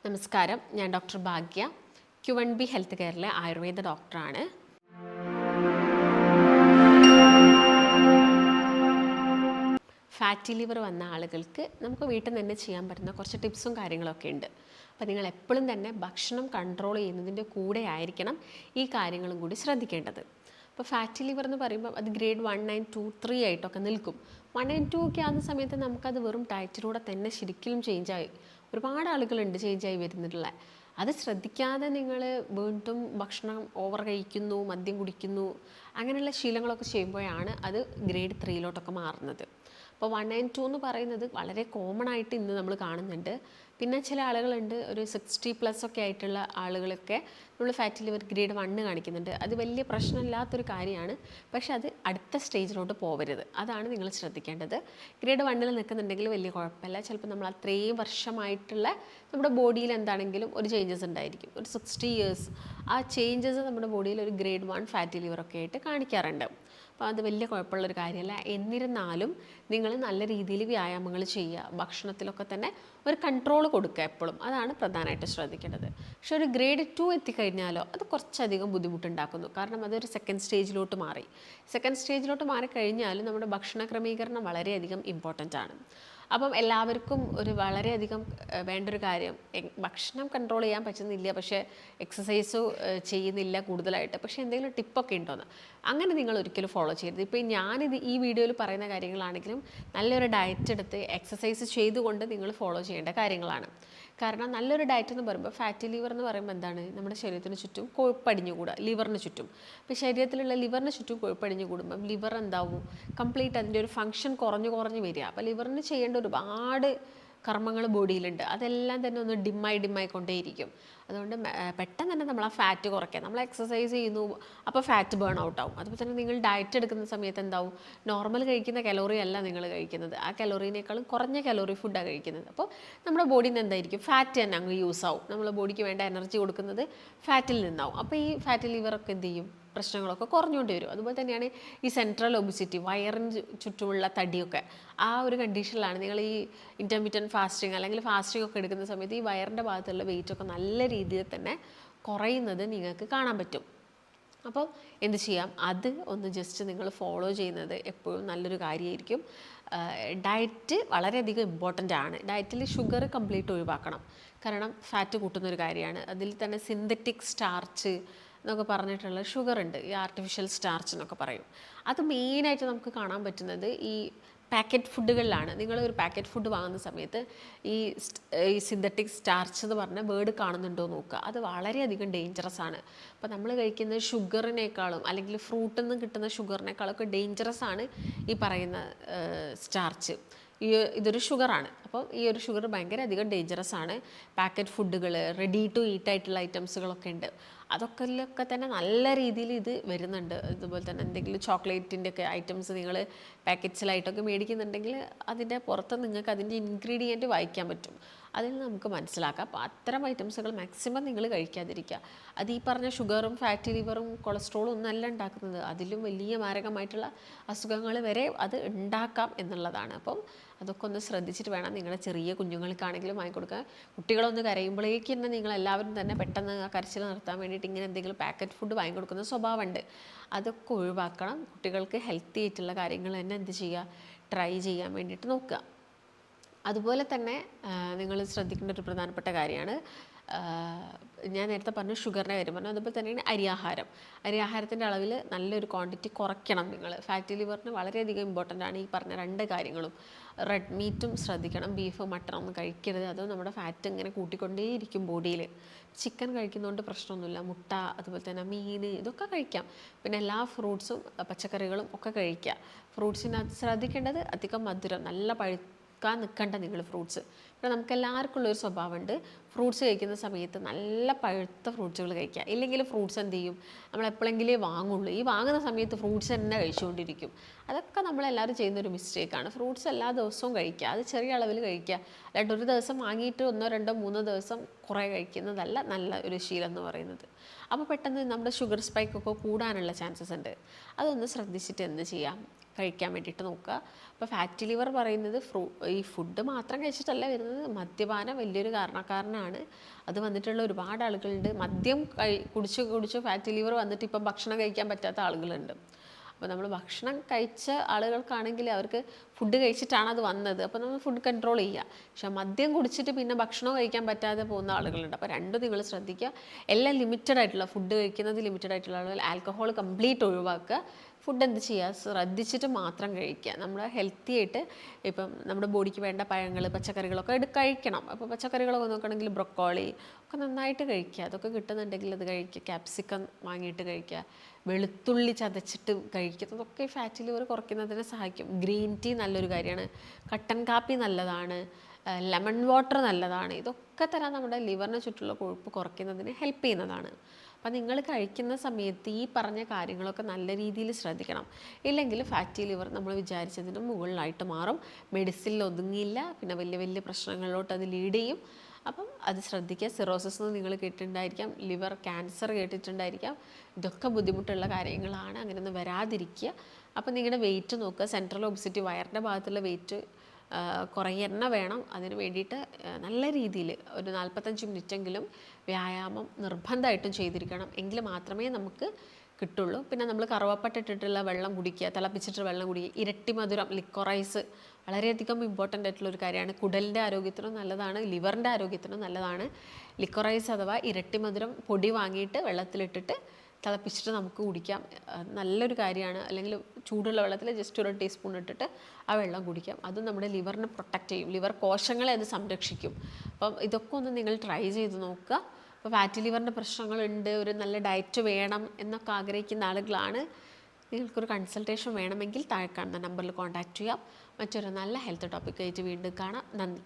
നമസ്കാരം, ഞാൻ ഡോക്ടർ ഭാഗ്യ, Q1B health കെയറിലെ Ayurveda ഡോക്ടറാണ്. ഫാറ്റി ലിവർ വന്ന ആളുകൾക്ക് നമുക്ക് വീട്ടിൽ നിന്ന് തന്നെ ചെയ്യാൻ പറ്റുന്ന കുറച്ച് ടിപ്സും കാര്യങ്ങളൊക്കെ ഉണ്ട്. അപ്പോൾ നിങ്ങൾ എപ്പോഴും തന്നെ ഭക്ഷണം കൺട്രോൾ ചെയ്യുന്നതിൻ്റെ കൂടെ ആയിരിക്കണം ഈ കാര്യങ്ങളും കൂടി ശ്രദ്ധിക്കേണ്ടത്. അപ്പോൾ ഫാറ്റി ലിവർ എന്ന് പറയുമ്പോൾ അത് ഗ്രേഡ് 1 and 2, 3 ആയിട്ടൊക്കെ നിൽക്കും. 1 and 2 ഒക്കെ ആകുന്ന സമയത്ത് നമുക്കത് വെറും ഡയറ്റിലൂടെ തന്നെ ശരിക്കും ചേഞ്ചായി ഒരുപാട് ആളുകളുണ്ട് ചേഞ്ചായി വരുന്നിട്ടുള്ള. അത് ശ്രദ്ധിക്കാതെ നിങ്ങൾ വീണ്ടും ഭക്ഷണം ഓവർ കഴിക്കുന്നു, മദ്യം കുടിക്കുന്നു, അങ്ങനെയുള്ള ശീലങ്ങളൊക്കെ ചെയ്യുമ്പോഴാണ് അത് ഗ്രേഡ് 3 മാറുന്നത്. അപ്പോൾ 1 and 2 എന്ന് പറയുന്നത് വളരെ കോമൺ ആയിട്ട് ഇന്ന് നമ്മൾ കാണുന്നുണ്ട്. പിന്നെ ചില ആളുകളുണ്ട്, ഒരു 60+ ഒക്കെ ആയിട്ടുള്ള ആളുകളൊക്കെ നമ്മൾ ഫാറ്റി ലിവർ ഗ്രേഡ് 1 കാണിക്കുന്നുണ്ട്. അത് വലിയ പ്രശ്നമില്ലാത്തൊരു കാര്യമാണ്, പക്ഷെ അത് അടുത്ത സ്റ്റേജിലോട്ട് പോകരുത്. അതാണ് നിങ്ങൾ ശ്രദ്ധിക്കേണ്ടത്. ഗ്രേഡ് 1 നിൽക്കുന്നുണ്ടെങ്കിൽ വലിയ കുഴപ്പമില്ല. ചിലപ്പോൾ നമ്മൾ അത്രയും വർഷമായിട്ടുള്ള നമ്മുടെ ബോഡിയിൽ എന്താണെങ്കിലും ഒരു ചേഞ്ചസ് ഉണ്ടായിരിക്കും. ഒരു 60 years ആ ചേഞ്ചസ് നമ്മുടെ ബോഡിയിൽ ഒരു ഗ്രേഡ് 1 ഫാറ്റി ലിവറൊക്കെ ആയിട്ട് കാണിക്കാറുണ്ട്. അപ്പോൾ അത് വലിയ കുഴപ്പമുള്ളൊരു കാര്യമല്ല. എന്നിരുന്നാലും നിങ്ങൾ നല്ല രീതിയിൽ വ്യായാമങ്ങൾ ചെയ്യുക, ഭക്ഷണത്തിലൊക്കെ തന്നെ ഒരു കൺട്രോൾ കൊടുക്കുക എപ്പോഴും. അതാണ് പ്രധാനമായിട്ട് ശ്രദ്ധിക്കേണ്ടത്. പക്ഷെ ഒരു ഗ്രേഡ് 2 എത്തിക്കഴിഞ്ഞാലോ അത് കുറച്ചധികം ബുദ്ധിമുട്ടുണ്ടാക്കുന്നു. കാരണം അതൊരു സെക്കൻഡ് സ്റ്റേജിലോട്ട് മാറി. സെക്കൻഡ് സ്റ്റേജിലോട്ട് മാറിക്കഴിഞ്ഞാൽ നമ്മുടെ ഭക്ഷണ ക്രമീകരണം വളരെയധികം ഇമ്പോർട്ടൻ്റ് ആണ്. അപ്പം എല്ലാവർക്കും ഒരു വളരെയധികം വേണ്ടൊരു കാര്യം, ഭക്ഷണം കൺട്രോൾ ചെയ്യാൻ പറ്റുന്നില്ല, പക്ഷേ എക്സസൈസ് ചെയ്യുന്നില്ല കൂടുതലായിട്ട്, പക്ഷേ എന്തെങ്കിലും ടിപ്പൊക്കെ ഉണ്ടോയെന്ന് അങ്ങനെ നിങ്ങൾ ഒരിക്കലും ഫോളോ ചെയ്യരുത്. ഇപ്പോൾ ഞാനിത് ഈ വീഡിയോയിൽ പറയുന്ന കാര്യങ്ങളാണെങ്കിലും നല്ലൊരു ഡയറ്റ് എടുത്ത് എക്സസൈസ് ചെയ്തുകൊണ്ട് നിങ്ങൾ ഫോളോ ചെയ്യേണ്ട കാര്യങ്ങളാണ്. കാരണം നല്ലൊരു ഡയറ്റ് എന്ന് പറയുമ്പോൾ ഫാറ്റി ലിവർ എന്ന് പറയുമ്പോൾ എന്താണ്, നമ്മുടെ ശരീരത്തിന് ചുറ്റും കൊഴുപ്പടിഞ്ഞുകൂടുക, ലിവറിന് ചുറ്റും. ഇപ്പോൾ ശരീരത്തിലുള്ള ലിവറിന് ചുറ്റും കൊഴുപ്പടിഞ്ഞു കൂടുമ്പം ലിവർ എന്താവും, കംപ്ലീറ്റ് അതിൻ്റെ ഒരു ഫംഗ്ഷൻ കുറഞ്ഞു വരിക. അപ്പോൾ ലിവറിന് ചെയ്യേണ്ട ഒരുപാട് കർമ്മങ്ങൾ ബോഡിയിലുണ്ട്, അതെല്ലാം തന്നെ ഒന്ന് ഡിമ്മായി കൊണ്ടേയിരിക്കും. അതുകൊണ്ട് പെട്ടെന്ന് തന്നെ നമ്മൾ ആ ഫാറ്റ് കുറയ്ക്കുക. നമ്മൾ എക്സസൈസ് ചെയ്യുന്നു, അപ്പോൾ ഫാറ്റ് ബേൺ ഔട്ട് ആവും. അതുപോലെ തന്നെ നിങ്ങൾ ഡയറ്റ് എടുക്കുന്ന സമയത്ത് എന്താവും, നോർമൽ കഴിക്കുന്ന കലോറി അല്ല നിങ്ങൾ കഴിക്കുന്നത്, ആ കലോറിനേക്കാളും കുറഞ്ഞ കലോറി ഫുഡാണ് കഴിക്കുന്നത്. അപ്പോൾ നമ്മുടെ ബോഡിയിൽ നിന്ന് എന്തായിരിക്കും, ഫാറ്റ് തന്നെ അങ്ങ് യൂസ് ആവും. നമ്മുടെ ബോഡിക്ക് വേണ്ട എനർജി കൊടുക്കുന്നത് ഫാറ്റിൽ നിന്നാവും. അപ്പോൾ ഈ ഫാറ്റ് ലിവറൊക്കെ എന്ത് ചെയ്യും, പ്രശ്നങ്ങളൊക്കെ കുറഞ്ഞുകൊണ്ട് വരും. അതുപോലെ തന്നെയാണ് ഈ സെൻട്രൽ ഒബിസിറ്റി, വയറിന് ചുറ്റുമുള്ള തടിയൊക്കെ. ആ ഒരു കണ്ടീഷനിലാണ് നിങ്ങൾ ഈ ഇൻ്റർമീഡിയറ്റ് ഫാസ്റ്റിംഗ് അല്ലെങ്കിൽ ഫാസ്റ്റിംഗ് ഒക്കെ എടുക്കുന്ന സമയത്ത് ഈ വയറിൻ്റെ ഭാഗത്തുള്ള വെയിറ്റൊക്കെ നല്ല രീതിയിൽ തന്നെ കുറയുന്നത് നിങ്ങൾക്ക് കാണാൻ പറ്റും. അപ്പോൾ എന്ത് ചെയ്യാം, അത് ഒന്ന് ജസ്റ്റ് നിങ്ങൾ ഫോളോ ചെയ്യുന്നത് എപ്പോഴും നല്ലൊരു കാര്യമായിരിക്കും. ഡയറ്റ് വളരെയധികം ഇമ്പോർട്ടൻ്റ് ആണ്. ഡയറ്റിൽ ഷുഗർ കംപ്ലീറ്റ് ഒഴിവാക്കണം. കാരണം ഫാറ്റ് കൂട്ടുന്നൊരു കാര്യമാണ്. അതിൽ തന്നെ സിന്തറ്റിക് സ്റ്റാർച്ച് എന്നൊക്കെ പറഞ്ഞിട്ടുള്ള ഷുഗർ ഉണ്ട്, ഈ ആർട്ടിഫിഷ്യൽ സ്റ്റാർച്ച് എന്നൊക്കെ പറയും. അത് മെയിനായിട്ട് നമുക്ക് കാണാൻ പറ്റുന്നത് ഈ പാക്കറ്റ് ഫുഡുകളിലാണ്. നിങ്ങൾ ഒരു പാക്കറ്റ് ഫുഡ് വാങ്ങുന്ന സമയത്ത് ഈ സിന്തറ്റിക് സ്റ്റാർച്ച് എന്ന് പറഞ്ഞ വേർഡ് കാണുന്നുണ്ടോ നോക്കുക. അത് വളരെയധികം ഡേഞ്ചറസ് ആണ്. അപ്പോൾ നമ്മൾ കഴിക്കുന്ന ഷുഗറിനേക്കാളും അല്ലെങ്കിൽ ഫ്രൂട്ടിൽ നിന്ന് കിട്ടുന്ന ഷുഗറിനേക്കാളൊക്കെ ഡേഞ്ചറസ് ആണ് ഈ പറയുന്ന സ്റ്റാർച്ച്. ഇതൊരു ഷുഗറാണ്. അപ്പോൾ ഈ ഒരു ഷുഗർ ഭയങ്കര അധികം ഡേഞ്ചറസ് ആണ്. പാക്കറ്റ് ഫുഡുകൾ, റെഡി ടു ഈറ്റ് ആയിട്ടുള്ള ഐറ്റംസുകളൊക്കെ ഉണ്ട്, അതൊക്കെ തന്നെ നല്ല രീതിയിൽ ഇത് വരുന്നുണ്ട്. അതുപോലെ തന്നെ എന്തെങ്കിലും ചോക്ലേറ്റിൻ്റെ ഒക്കെ ഐറ്റംസ് നിങ്ങൾ പാക്കറ്റ്സിലായിട്ടൊക്കെ മേടിക്കുന്നുണ്ടെങ്കിൽ അതിൻ്റെ പുറത്ത് നിങ്ങൾക്ക് അതിൻ്റെ ഇൻഗ്രീഡിയൻറ്റ് വായിക്കാൻ പറ്റും, അതിൽ നമുക്ക് മനസ്സിലാക്കാം. അപ്പോൾ അത്തരം ഐറ്റംസുകൾ മാക്സിമം നിങ്ങൾ കഴിക്കാതിരിക്കുക. അത് ഈ പറഞ്ഞ ഷുഗറും ഫാറ്റി ലിവറും കൊളസ്ട്രോളും ഒന്നല്ല ഉണ്ടാക്കുന്നത്, അതിലും വലിയ മാരകമായിട്ടുള്ള അസുഖങ്ങൾ വരെ അത് ഉണ്ടാക്കാം എന്നുള്ളതാണ്. അപ്പം അതൊക്കെ ഒന്ന് ശ്രദ്ധിച്ചിട്ട് വേണം നിങ്ങളുടെ ചെറിയ കുഞ്ഞുങ്ങൾക്കാണെങ്കിലും വാങ്ങിക്കൊടുക്കുക. കുട്ടികളൊന്ന് കരയുമ്പോഴേക്ക് തന്നെ നിങ്ങളെല്ലാവരും തന്നെ പെട്ടെന്ന് ആ കരച്ചിൽ നിർത്താൻ വേണ്ടിയിട്ട് ഇങ്ങനെ എന്തെങ്കിലും പാക്കറ്റ് ഫുഡ് വാങ്ങിക്കൊടുക്കുന്ന സ്വഭാവമുണ്ട്. അതൊക്കെ ഒഴിവാക്കണം. കുട്ടികൾക്ക് ഹെൽത്തി ആയിട്ടുള്ള കാര്യങ്ങൾ തന്നെ എന്ത് ചെയ്യുക, ട്രൈ ചെയ്യാൻ വേണ്ടിയിട്ട് നോക്കുക. അതുപോലെ തന്നെ നിങ്ങൾ ശ്രദ്ധിക്കേണ്ട ഒരു പ്രധാനപ്പെട്ട കാര്യമാണ്, ഞാൻ നേരത്തെ പറഞ്ഞു ഷുഗറിൻ്റെ കാര്യം പറഞ്ഞു, അതുപോലെ തന്നെയാണ് അരിയാഹാരത്തിൻ്റെ അളവിൽ നല്ലൊരു ക്വാണ്ടിറ്റി കുറയ്ക്കണം നിങ്ങൾ. ഫാറ്റി ലിവറിന് വളരെയധികം ഇമ്പോർട്ടൻ്റ് ആണ് ഈ പറഞ്ഞ 2 കാര്യങ്ങളും. റെഡ് മീറ്റും ശ്രദ്ധിക്കണം, ബീഫ് മട്ടണൊന്നും കഴിക്കരുത്, അത് നമ്മുടെ ഫാറ്റ് ഇങ്ങനെ കൂട്ടിക്കൊണ്ടേയിരിക്കും ബോഡിയിൽ. ചിക്കൻ കഴിക്കുന്നതുകൊണ്ട് പ്രശ്നമൊന്നുമില്ല, മുട്ട അതുപോലെ തന്നെ മീൻ ഇതൊക്കെ കഴിക്കാം. പിന്നെ എല്ലാ ഫ്രൂട്ട്സും പച്ചക്കറികളും ഒക്കെ കഴിക്കുക. ഫ്രൂട്ട്സിനകത്ത് ശ്രദ്ധിക്കേണ്ടത് അധികം മധുരം, നല്ല നിൽക്കണ്ട നിങ്ങൾ ഫ്രൂട്ട്സ്. ഇപ്പോൾ നമുക്കെല്ലാവർക്കും ഉള്ളൊരു സ്വഭാവമുണ്ട്, ഫ്രൂട്ട്സ് കഴിക്കുന്ന സമയത്ത് നല്ല പഴുത്ത ഫ്രൂട്ട്സുകൾ കഴിക്കുക. ഇല്ലെങ്കിൽ ഫ്രൂട്ട്സ് എന്ത് ചെയ്യും, നമ്മൾ എപ്പോഴെങ്കിലേ വാങ്ങുള്ളൂ, ഈ വാങ്ങുന്ന സമയത്ത് ഫ്രൂട്ട്സ് തന്നെ കഴിച്ചുകൊണ്ടിരിക്കും. അതൊക്കെ നമ്മളെല്ലാവരും ചെയ്യുന്നൊരു മിസ്റ്റേക്കാണ്. ഫ്രൂട്ട്സ് എല്ലാ ദിവസവും കഴിക്കുക, അത് ചെറിയ അളവിൽ കഴിക്കുക. അല്ലാണ്ട് ഒരു ദിവസം വാങ്ങിയിട്ട് 1, 2, 3 ദിവസം കുറേ കഴിക്കുന്നതല്ല നല്ല ഒരു ശീലം എന്ന് പറയുന്നത്. അപ്പോൾ പെട്ടെന്ന് നമ്മുടെ ഷുഗർ സ്പൈക്കൊക്കെ കൂടാനുള്ള ചാൻസസ് ഉണ്ട്. അതൊന്ന് ശ്രദ്ധിച്ചിട്ട് എന്ത് ചെയ്യാം, കഴിക്കാൻ വേണ്ടിയിട്ട് നോക്കുക. അപ്പോൾ ഫാറ്റി ലിവർ പറയുന്നത് ഈ ഫുഡ് മാത്രം കഴിച്ചിട്ടല്ല വരുന്നത്, ചെയ്യുന്നത് മദ്യപാനം വലിയൊരു കാരണക്കാരനാണ്. അത് വന്നിട്ടുള്ള ഒരുപാട് ആളുകളുണ്ട്. മദ്യം കുടിച്ച് ഫാറ്റി ലിവർ വന്നിട്ട് ഇപ്പം ഭക്ഷണം കഴിക്കാൻ പറ്റാത്ത ആളുകളുണ്ട്. അപ്പോൾ നമ്മൾ ഭക്ഷണം കഴിച്ച ആളുകൾക്കാണെങ്കിൽ അവർക്ക് ഫുഡ് കഴിച്ചിട്ടാണ് അത് വന്നത്, അപ്പോൾ നമ്മൾ ഫുഡ് കൺട്രോൾ ചെയ്യുക. പക്ഷേ മദ്യം കുടിച്ചിട്ട് പിന്നെ ഭക്ഷണം കഴിക്കാൻ പറ്റാതെ പോകുന്ന ആളുകളുണ്ട്. അപ്പോൾ രണ്ടും നിങ്ങൾ ശ്രദ്ധിക്കുക. എല്ലാം ലിമിറ്റഡ് ആയിട്ടുള്ള ഫുഡ് കഴിക്കുന്നത്, ലിമിറ്റഡ് ആയിട്ടുള്ള ആളുകൾ ആൽക്കഹോൾ കംപ്ലീറ്റ് ഒഴിവാക്കുക. ഫുഡ് എന്ത് ചെയ്യുക, ശ്രദ്ധിച്ചിട്ട് മാത്രം കഴിക്കുക. നമ്മൾ ഹെൽത്തി ആയിട്ട് ഇപ്പം നമ്മുടെ ബോഡിക്ക് വേണ്ട പഴങ്ങൾ, പച്ചക്കറികളൊക്കെ കഴിക്കണം. അപ്പോൾ പച്ചക്കറികളൊക്കെ നോക്കുകയാണെങ്കിൽ ബ്രൊക്കോളി ഒക്കെ നന്നായിട്ട് കഴിക്കുക. അതൊക്കെ കിട്ടുന്നുണ്ടെങ്കിൽ അത് കഴിക്കുക. ക്യാപ്സിക്കം വാങ്ങിയിട്ട് കഴിക്കുക. വെളുത്തുള്ളി ചതച്ചിട്ട് കഴിക്കുക. അതൊക്കെ ഫാറ്റി ലിവർ കുറയ്ക്കുന്നതിന് സഹായിക്കും. ഗ്രീൻ ടീ നല്ലൊരു കാര്യമാണ്. കട്ടൻ കാപ്പി നല്ലതാണ്. ലെമൺ വാട്ടർ നല്ലതാണ്. ഇതൊക്കെ തന്നെ നമ്മുടെ ലിവറിന് ചുറ്റുള്ള കൊഴുപ്പ് കുറയ്ക്കുന്നതിന് ഹെൽപ്പ് ചെയ്യുന്നതാണ്. അപ്പം നിങ്ങൾ കഴിക്കുന്ന സമയത്ത് ഈ പറഞ്ഞ കാര്യങ്ങളൊക്കെ നല്ല രീതിയിൽ ശ്രദ്ധിക്കണം. ഇല്ലെങ്കിൽ ഫാറ്റി ലിവർ നമ്മൾ വിചാരിച്ചതിന് മുകളിലായിട്ട് മാറും. മെഡിസിനിൽ ഒതുങ്ങിയില്ല, പിന്നെ വലിയ വലിയ പ്രശ്നങ്ങളിലോട്ട് അത് ലീഡ് ചെയ്യും. അപ്പം അത് ശ്രദ്ധിക്കുക. സിറോസിസ് എന്ന് നിങ്ങൾ കേട്ടിട്ടുണ്ടായിരിക്കാം, ലിവർ ക്യാൻസർ കേട്ടിട്ടുണ്ടായിരിക്കാം. ഇതൊക്കെ ബുദ്ധിമുട്ടുള്ള കാര്യങ്ങളാണ്. അങ്ങനെയൊന്നും വരാതിരിക്കുക. അപ്പം നിങ്ങളുടെ വെയിറ്റ് നോക്കുക. സെൻട്രൽ ഒബിസിറ്റി, വയറിൻ്റെ ഭാഗത്തുള്ള വെയിറ്റ് കുറയന്നെ വേണം. അതിന് വേണ്ടിയിട്ട് നല്ല രീതിയിൽ ഒരു 45 മിനിറ്റെങ്കിലും വ്യായാമം നിർബന്ധമായിട്ടും ചെയ്തിരിക്കണം. എങ്കിൽ മാത്രമേ നമുക്ക് കിട്ടുള്ളൂ. പിന്നെ നമ്മൾ കറുവപ്പട്ട ഇട്ടിട്ടുള്ള വെള്ളം കുടിക്കുക, തിളപ്പിച്ചിട്ട് വെള്ളം കുടിക്കുക. ഇരട്ടി മധുരം, ലിക്വറൈസ് വളരെയധികം ഇമ്പോർട്ടൻ്റ് ആയിട്ടുള്ളൊരു കാര്യമാണ്. കുടലിൻ്റെ ആരോഗ്യത്തിനും നല്ലതാണ്, ലിവറിൻ്റെ ആരോഗ്യത്തിനും നല്ലതാണ്. ലിക്വറൈസ് അഥവാ ഇരട്ടി മധുരം പൊടി വാങ്ങിയിട്ട് വെള്ളത്തിലിട്ടിട്ട് തിളപ്പിച്ചിട്ട് നമുക്ക് കുടിക്കാം. നല്ലൊരു കാര്യമാണ്. അല്ലെങ്കിൽ ചൂടുള്ള വെള്ളത്തിൽ ജസ്റ്റ് ഒരു ടീസ്പൂൺ ഇട്ടിട്ട് ആ വെള്ളം കുടിക്കാം. അത് നമ്മുടെ ലിവറിനെ പ്രൊട്ടക്റ്റ് ചെയ്യും, ലിവർ കോശങ്ങളെ അത് സംരക്ഷിക്കും. അപ്പം ഇതൊക്കെ ഒന്ന് നിങ്ങൾ ട്രൈ ചെയ്ത് നോക്കുക. അപ്പോൾ ഫാറ്റി ലിവറിൻ്റെ പ്രശ്നങ്ങളുണ്ട്, ഒരു നല്ല ഡയറ്റ് വേണം എന്നൊക്കെ ആഗ്രഹിക്കുന്ന ആളുകളാണ്. നിങ്ങൾക്കൊരു കൺസൾട്ടേഷൻ വേണമെങ്കിൽ താഴെ കാണുന്ന നമ്പറിൽ കോൺടാക്റ്റ് ചെയ്യാം. മറ്റൊരു നല്ല ഹെൽത്ത് ടോപ്പിക്കായിട്ട് വീണ്ടും കാണാം. നന്ദി.